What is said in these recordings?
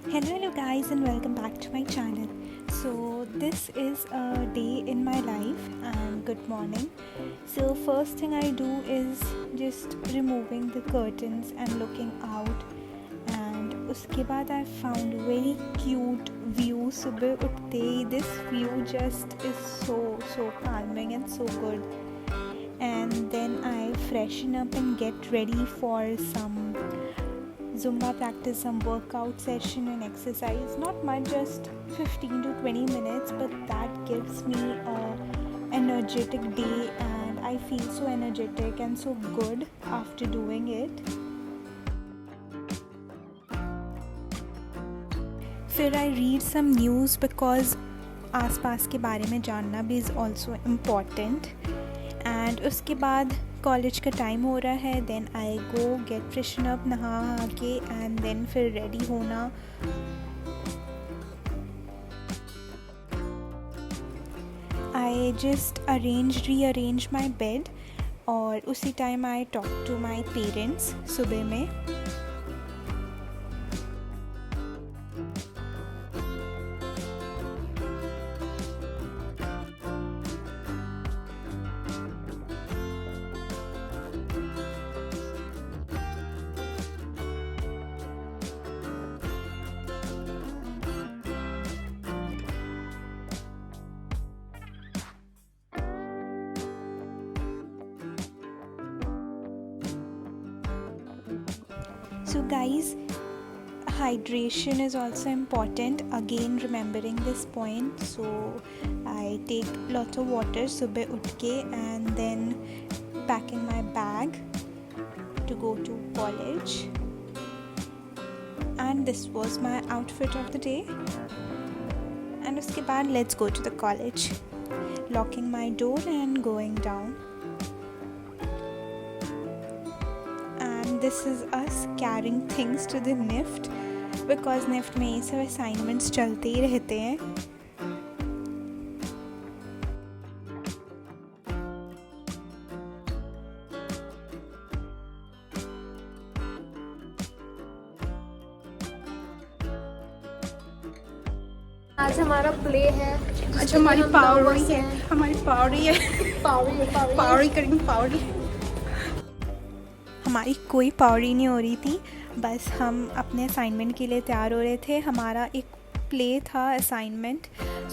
Hello guys, and welcome back to my channel. So this is a day in my life, and good morning. So first thing I do is just removing the curtains and looking out, and उसके बाद I found very cute view सुबह उठते ही. This view just is so calming and so good. And then I freshen up and get ready for some Zumba practice, some workout session and exercise. Not much, just 15 to 20 minutes, but that gives me a energetic day, and I feel so energetic and so good after doing it. फिर I read some news because आसपास के बारे में जानना भी is also important. And उसके बाद college का टाइम हो रहा है. Then I go get freshen up, नहा के, एंड देन फिर रेडी होना. I just rearrange my bed, और उसी time I talk to my parents सुबह में. So guys, hydration is also important, again remembering this point. So I take lots of water सुबह उठ के, and then packing my bag to go to college. And this was my outfit of the day. And उसके बाद let's go to the college, locking my door and going down. This is us carrying things to the NIFT, because NIFT में ये सब assignments चलते ही रहते हैं. आज हमारा प्ले है. अच्छा, हमारी हमारी कोई पावरी नहीं हो रही थी, बस हम अपने असाइनमेंट के लिए तैयार हो रहे थे. हमारा एक प्ले था असाइनमेंट,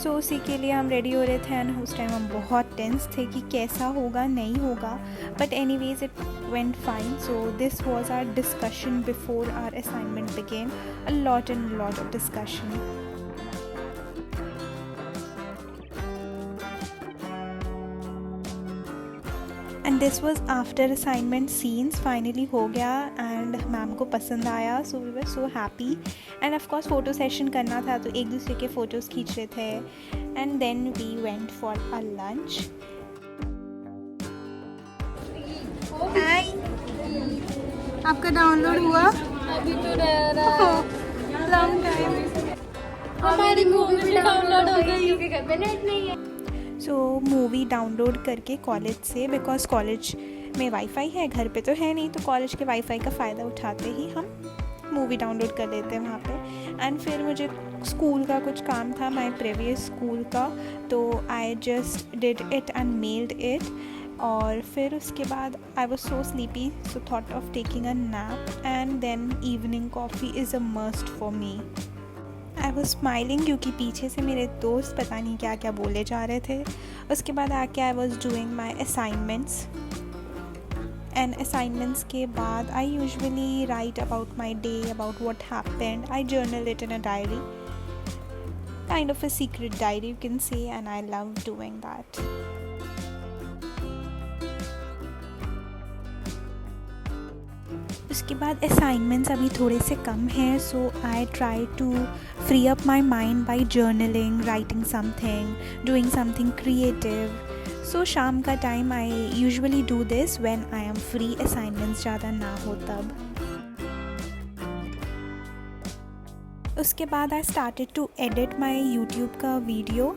सो उसी के लिए हम रेडी हो रहे थे. एंड उस टाइम हम बहुत टेंस थे कि कैसा होगा, नहीं होगा, but anyways it went fine. So this was our discussion before our assignment began. A lot of discussion. And this was after assignment scenes. Finally हो गया एंड मैम को पसंद आया, so we were so happy. And of course photo session करना था, तो एक दूसरे के फ़ोटोज़ खींच रहे थे. And then we went for a lunch. Hi, आपका डाउनलोड हुआ? अभी तो रह रहा है. Long time. हमारी मूवी भी डाउनलोड हो गई क्योंकि घर पे नेट नहीं है. सो मूवी डाउनलोड करके कॉलेज से, बिकॉज़ कॉलेज में वाईफाई है, घर पे तो है नहीं, तो कॉलेज के वाईफाई का फ़ायदा उठाते ही हम मूवी डाउनलोड कर लेते हैं वहाँ पे. एंड फिर मुझे स्कूल का कुछ काम था, माय प्रीवियस स्कूल का, तो I just did it and mailed it. और फिर उसके बाद I was so sleepy, so thought of taking a nap. And then evening coffee is a must for me. I was smiling क्योंकि पीछे से मेरे दोस्त पता नहीं क्या क्या बोले जा रहे थे. उसके बाद आके I was doing my assignments. And assignments के बाद I usually write about my day, about what happened. I journal it in a diary, kind of a secret diary you can say, and I love doing that. उसके बाद assignments अभी थोड़े से कम हैं, so I try to free up my mind by journaling, writing something, doing something creative. So शाम का time I usually do this when I am free, assignments ज़्यादा ना हो तब. उसके बाद I started to edit my YouTube का video.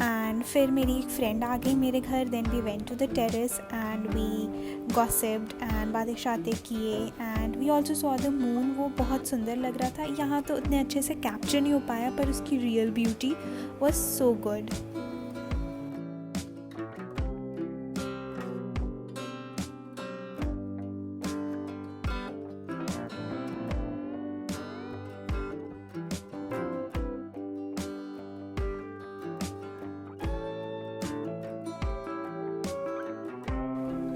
And फिर मेरी एक फ्रेंड आ गई मेरे घर. Then we went to the terrace and we gossiped and बातें शातें किए. And we also saw the moon. वो बहुत सुंदर लग रहा था. यहाँ तो उतने अच्छे से कैप्चर नहीं हो पाया, पर उसकी real beauty was so good.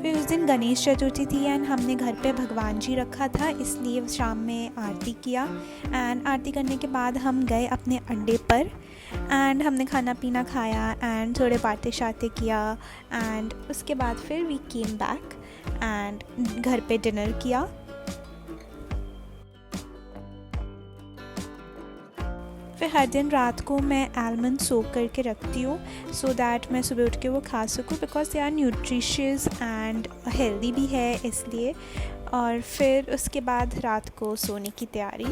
फिर उस दिन गणेश चतुर्थी थी एंड हमने घर पे भगवान जी रखा था, इसलिए शाम में आरती किया. एंड आरती करने के बाद हम गए अपने अड्डे पर एंड हमने खाना पीना खाया एंड थोड़े बातें शातें किया. एंड उसके बाद फिर वी केम बैक एंड घर पे डिनर किया. फिर हर दिन रात को मैं आलमंड सोक करके रखती हूँ सो दैट मैं सुबह उठ के वो खा सकूँ, because they are nutritious and healthy भी है इसलिए. और फिर उसके बाद रात को सोने की तैयारी.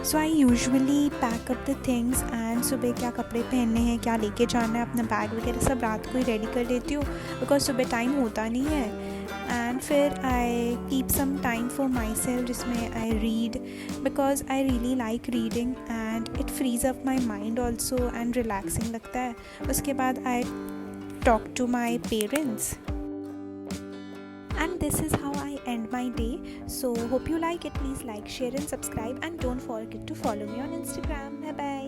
So I usually pack up the things and सुबह क्या कपड़े पहनने हैं, क्या लेके जाना है, अपना बैग वगैरह सब रात को ही रेडी कर लेती हूँ, बिकॉज सुबह टाइम होता नहीं है. एंड फिर I keep some time for myself जिसमें I read, because I really like reading and it frees up my mind also and relaxing लगता है. उसके बाद I talk to my parents. And this is how I end my day. So hope you like it. Please like, share and subscribe, and don't forget to follow me on Instagram. Bye bye.